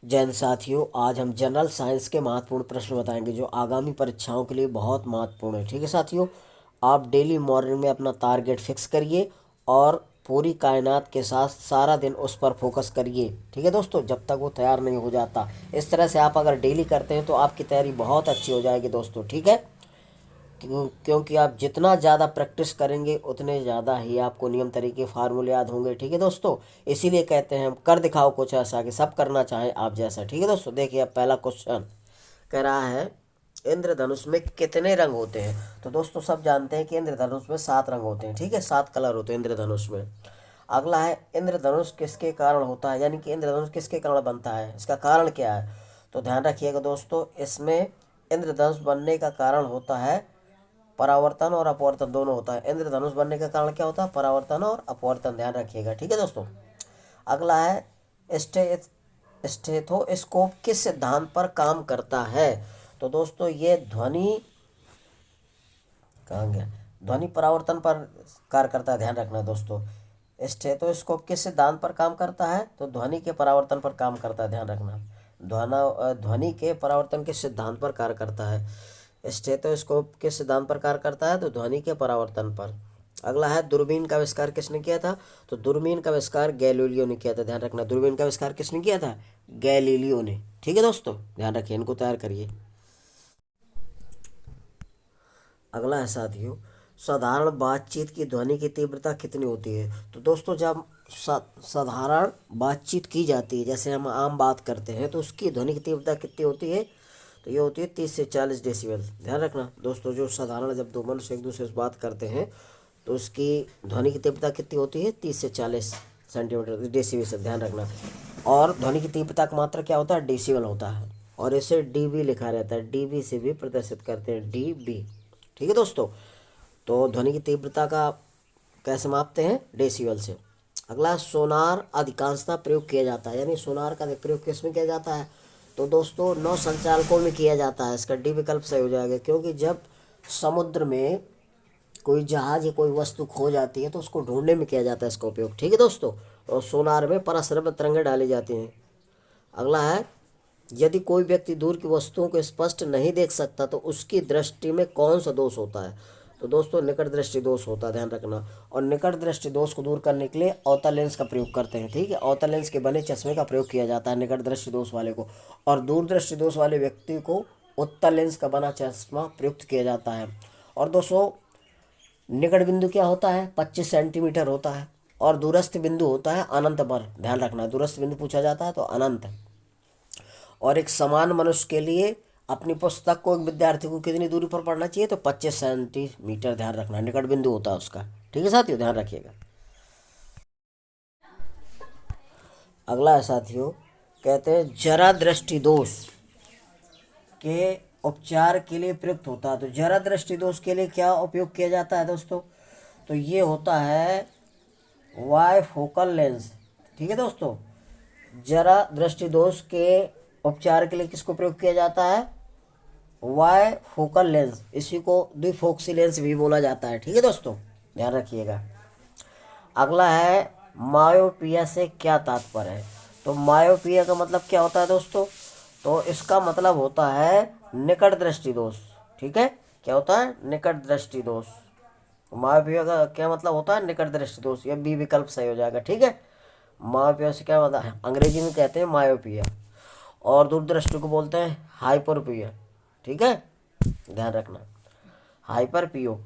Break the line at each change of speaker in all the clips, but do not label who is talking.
जय हिंद साथियों, आज हम जनरल साइंस के महत्वपूर्ण प्रश्न बताएंगे जो आगामी परीक्षाओं के लिए बहुत महत्वपूर्ण है। ठीक है साथियों, आप डेली मॉर्निंग में अपना टारगेट फिक्स करिए और पूरी कायनात के साथ सारा दिन उस पर फोकस करिए। ठीक है दोस्तों, जब तक वो तैयार नहीं हो जाता। इस तरह से आप अगर डेली करते हैं तो आपकी तैयारी बहुत अच्छी हो जाएगी दोस्तों। ठीक है, क्योंकि आप जितना ज़्यादा प्रैक्टिस करेंगे उतने ज़्यादा ही आपको नियम तरीके फार्मूले याद होंगे। ठीक है दोस्तों, इसीलिए कहते हैं हम कर दिखाओ कुछ ऐसा कि सब करना चाहें आप जैसा। ठीक है दोस्तों, देखिए अब पहला क्वेश्चन कह रहा है इंद्रधनुष में कितने रंग होते हैं। तो दोस्तों सब जानते हैं कि इंद्रधनुष में 7 रंग होते हैं। ठीक है, 7 कलर होते हैं इंद्रधनुष में। अगला है इंद्रधनुष किसके कारण होता है, यानी कि इंद्रधनुष किसके कारण बनता है, इसका कारण क्या है। तो ध्यान रखिएगा दोस्तों, इसमें इंद्रधनुष बनने का कारण होता है परावर्तन और अपवर्तन दोनों होता है। इंद्रधनुष बनने का कारण क्या होता है, परावर्तन और अपवर्तन, ध्यान रखिएगा। ठीक है दोस्तों, अगला है स्टेथोस्कोप किस सिद्धांत पर काम करता है। तो दोस्तों ये ध्वनि कहाँ गया, ध्वनि परावर्तन पर कार्य करता है, ध्यान रखना दोस्तों। स्टेथोस्कोप किस सिद्धांत पर काम करता है, तो ध्वनि के परावर्तन पर काम करता है, ध्यान रखना। ध्वनि के परावर्तन के सिद्धांत पर कार्य करता है। स्टेथोस्कोप किस सिद्धांत पर कार्य करता है, तो ध्वनि के परावर्तन पर। अगला है दूरबीन का आविष्कार किसने किया था। तो दूरबीन का आविष्कार गैलीलियो ने किया था, ध्यान रखना। दूरबीन का आविष्कार किसने किया था, गैलीलियो ने। ठीक है दोस्तों, ध्यान रखिए, इनको तैयार करिए। अगला है साथियों, साधारण बातचीत की ध्वनि की तीव्रता कितनी होती है। तो दोस्तों जब साधारण बातचीत की जाती है, जैसे हम आम बात करते हैं, तो उसकी ध्वनि की तीव्रता कितनी होती है, तो ये होती है 30 से 40 डेसिबल। ध्यान रखना दोस्तों, जो साधारण जब दो मनुष्य एक दूसरे से बात करते हैं तो उसकी ध्वनि की तीव्रता कितनी होती है, 30 से 40 सेंटीमीटर डेसिबल से, ध्यान रखना। और ध्वनि की तीव्रता का मात्रा क्या होता है, डेसिबल होता है, और इसे डीबी लिखा रहता है, डीबी से भी प्रदर्शित करते हैं, डीबी। ठीक है दोस्तों, तो ध्वनि की तीव्रता का कैसे मापते हैं, डेसिबल से। अगला सोनार अधिकांशतः प्रयोग किया जाता है, यानी सोनार का प्रयोग किस में किया जाता है, तो दोस्तों नौ संचालकों में किया जाता है। इसका डी विकल्प सही हो जाएगा, क्योंकि जब समुद्र में कोई जहाज या कोई वस्तु खो जाती है तो उसको ढूंढने में किया जाता है इसका उपयोग। ठीक है दोस्तों, और सोनार में पराश्रव्य तरंगें डाली जाती हैं। अगला है यदि कोई व्यक्ति दूर की वस्तुओं को स्पष्ट नहीं देख सकता तो उसकी दृष्टि में कौन सा दोष होता है। तो दोस्तों निकट दृष्टि दोष होता है, ध्यान रखना। और निकट दृष्टि दोष को दूर करने के लिए अवतल लेंस का प्रयोग करते हैं। ठीक है, अवतल लेंस के बने चश्मे का प्रयोग किया जाता है निकट दृष्टि दोष वाले को, और दूर दृष्टि दोष वाले व्यक्ति को उत्तल लेंस का बना चश्मा प्रयुक्त किया जाता है। और दोस्तों निकट बिंदु क्या होता है, 25 सेंटीमीटर होता है, और दूरस्थ बिंदु होता है अनंत पर, ध्यान रखना। दूरस्थ बिंदु पूछा जाता है तो अनंत। और एक समान मनुष्य के लिए अपनी पुस्तक को एक विद्यार्थी को कितनी दूरी पर पढ़ना चाहिए, तो 25 सेंटीमीटर, ध्यान रखना, निकट बिंदु होता है उसका। ठीक है साथियों, ध्यान रखिएगा। अगला है साथियों, कहते हैं जरा दृष्टि दोष के उपचार के लिए प्रयुक्त होता है। तो जरा दृष्टि दोष के लिए क्या उपयोग किया जाता है दोस्तों, तो ये होता है वाई फोकल लेंस। ठीक है दोस्तों, जरा दृष्टि दोष के उपचार के लिए किसको प्रयोग किया जाता है, वाई फोकल लेंस। इसी को द्विफोक्सी लेंस भी बोला जाता है। ठीक है दोस्तों, ध्यान रखिएगा। अगला है मायोपिया से क्या तात्पर्य है। तो मायोपिया का मतलब क्या होता है दोस्तों, तो इसका मतलब होता है निकट दृष्टि दोष। ठीक है, क्या होता है, निकट दृष्टि दोष। मायोपिया का क्या मतलब होता है, निकट दृष्टि दोष। यह बी विकल्प सही हो जाएगा। ठीक है, मायोपिया से क्या मतलब है, अंग्रेजी में कहते हैं मायोपिया, और दूरदृष्टि को बोलते हैं हाइपरपिया। ठीक है, ध्यान रखना, हाइपरपियो।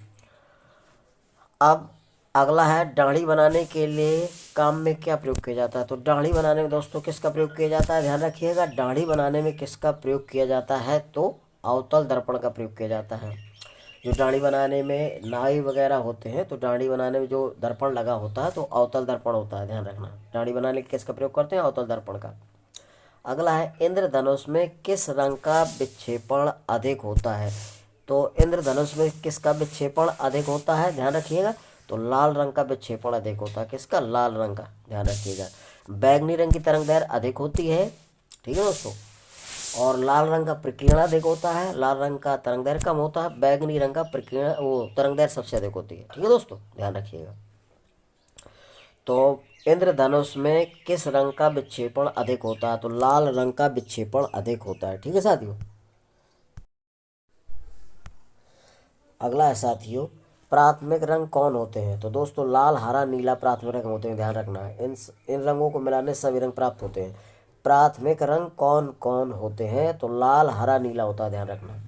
अब अगला है दाढ़ी बनाने के लिए काम में क्या प्रयोग किया जाता है। तो दाढ़ी बनाने में दोस्तों किसका प्रयोग किया जाता है, ध्यान रखिएगा। दाढ़ी बनाने में किसका प्रयोग किया जाता है, तो अवतल दर्पण का प्रयोग किया जाता है। जो दाढ़ी बनाने में नाई वगैरह होते हैं, तो दाढ़ी बनाने में जो दर्पण लगा होता है तो अवतल दर्पण होता है, ध्यान रखना। दाढ़ी बनाने के किसका प्रयोग करते हैं, अवतल दर्पण का। अगला है इंद्रधनुष में किस रंग का विक्षेपण अधिक होता है। तो इंद्रधनुष में किसका विक्षेपण अधिक होता है, ध्यान रखिएगा। तो लाल रंग का विक्षेपण अधिक होता है, किसका, लाल रंग का, ध्यान रखिएगा। बैंगनी रंग की तरंग दैर्घ्य अधिक होती है। ठीक है दोस्तों, और लाल रंग का प्रकीर्ण अधिक होता है, लाल रंग का तरंग दैर्घ्य कम होता है, बैंगनी रंग का प्रकीर्ण वो तरंग दैर्घ्य सबसे अधिक होती है। ठीक है दोस्तों, ध्यान रखिएगा। तो इंद्रधनुष में किस रंग का विक्षेपण अधिक होता है? तो लाल रंग का विक्षेपण अधिक होता है। ठीक है साथियों। अगला है साथियों, प्राथमिक रंग कौन होते हैं? तो दोस्तों लाल हरा नीला प्राथमिक रंग होते हैं, ध्यान रखना है। इन रंगों को मिलाने से सभी रंग प्राप्त होते हैं। प्राथमिक रंग कौन कौन होते हैं? तो लाल हरा नीला होता है, ध्यान रखना।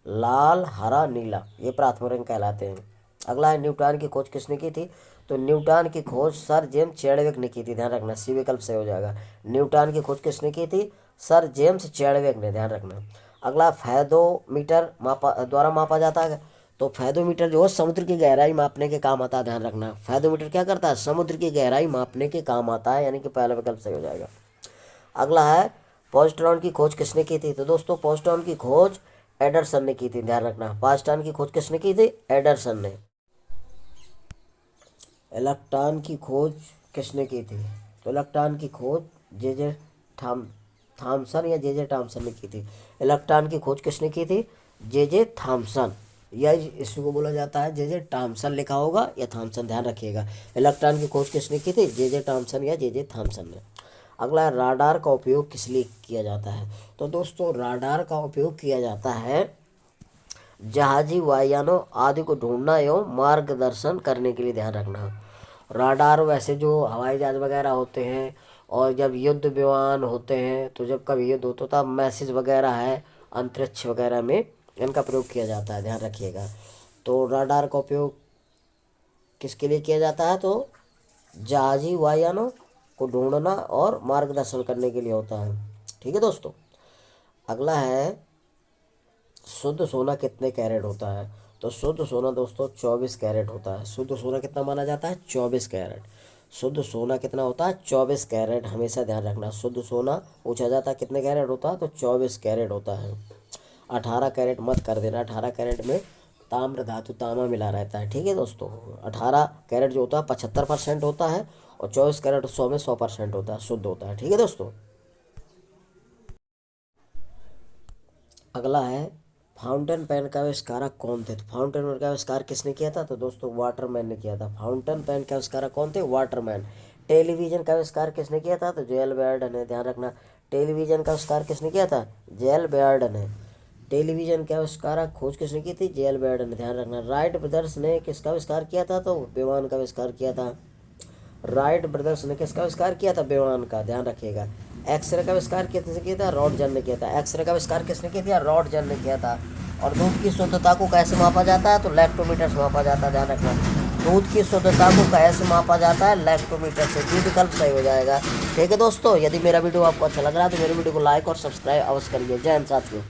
लाल हरा नीला ये प्राथमिक रंग कहलाते हैं। अगला है, न्यूटन की खोज किसने की थी? तो न्यूटन की खोज सर जेम्स चैडविक ने की थी, ध्यान रखना। सी विकल्प सही हो जाएगा। न्यूटन की खोज किसने की थी? सर जेम्स चैडविक ने, ध्यान रखना। अगला, फेदोमीटर द्वारा मापा जाता है। तो फेदोमीटर जो है समुद्र की गहराई मापने के काम आता है, ध्यान रखना। फेदोमीटर क्या करता है? समुद्र की गहराई मापने के काम आता है, यानी कि पहला विकल्प सही हो जाएगा। अगला है, पॉजिट्रॉन की खोज किसने की थी? तो दोस्तों पॉजिट्रॉन की खोज एडरसन ने की थी, ध्यान रखना। पॉजिट्रॉन की खोज किसने की थी? एडरसन ने। इलेक्ट्रॉन की खोज किसने की थी? तो इलेक्ट्रॉन की खोज जे थॉमसन या जे थॉमसन ने की थी। इलेक्ट्रॉन की खोज किसने की थी? जे थॉमसन, या इसको बोला जाता है जे थॉमसन लिखा होगा या थॉमसन, ध्यान रखिएगा। इलेक्ट्रॉन की खोज किसने की थी? जे थॉमसन या जे थॉमसन ने। अगला, राडार का उपयोग किस लिए किया जाता है? तो दोस्तों राडार का उपयोग किया जाता है जहाजी वायुयानों आदि को ढूंढना एवं मार्गदर्शन करने के लिए, ध्यान रखना। राडार वैसे जो हवाई जहाज वगैरह होते हैं और जब युद्ध विमान होते हैं, तो जब कभी युद्ध होता था, मैसेज वगैरह है अंतरिक्ष वगैरह में, इनका प्रयोग किया जाता है, ध्यान रखिएगा। तो राडार का उपयोग किसके लिए किया जाता है? तो जहाजी वायुयानों को ढूंढना और मार्गदर्शन करने के लिए होता है। ठीक है दोस्तों। अगला है, शुद्ध सोना कितने कैरेट होता है? तो शुद्ध सोना दोस्तों 24 कैरेट होता है। शुद्ध सोना कितना माना जाता है? 24 कैरेट। शुद्ध सोना कितना होता है? 24 कैरेट, हमेशा ध्यान रखना। शुद्ध सोना पूछा जाता है कितने कैरेट होता है? तो 24 कैरेट होता है। 18 कैरेट मत कर देना, 18 कैरेट में ताम्र धातु तांबा मिला रहता है। ठीक है दोस्तों। 18 कैरेट जो होता है 75% होता है, और 24 कैरेट 100 में 100% होता है, शुद्ध होता है। ठीक है दोस्तों। अगला है, फाउंटेन पेन का आविष्कारक कौन थे? तो फाउंटेन पेन का आविष्कार किसने किया था? तो दोस्तों वाटरमैन ने किया था। फाउंटेन पेन के आविष्कारक कौन थे? वाटरमैन। टेलीविजन का आविष्कार किसने किया था? तो जेल बेयर्ड ने, ध्यान रखना। टेलीविजन का आविष्कार किसने किया था? जेल बेयर्ड ने। टेलीविजन के आविष्कारक खोज किसने की थी? जेल बेयर्ड ने, ध्यान रखना। राइट ब्रदर्स ने किसका आविष्कार किया था? तो विमान का आविष्कार किया था। राइट ब्रदर्स ने किसका आविष्कार किया था? विमान का, ध्यान रखिएगा। एक्सरे का आविष्कार किसने किया था? रॉटजन ने किया था। एक्सरे का आविष्कार किसने किया था? रॉटजन ने किया था। और दूध की शुद्धता को कैसे मापा जाता है? तो लैक्टोमीटर से मापा जाता है, ध्यान रखना। दूध की शुद्धता को कैसे मापा जाता है? लैक्टोमीटर से। जी विकल्प सही हो जाएगा। ठीक है दोस्तों, यदि मेरा वीडियो आपको अच्छा लग रहा है तो मेरे वीडियो को लाइक और सब्सक्राइब अवश्य करिए। जय हिंद साथियों।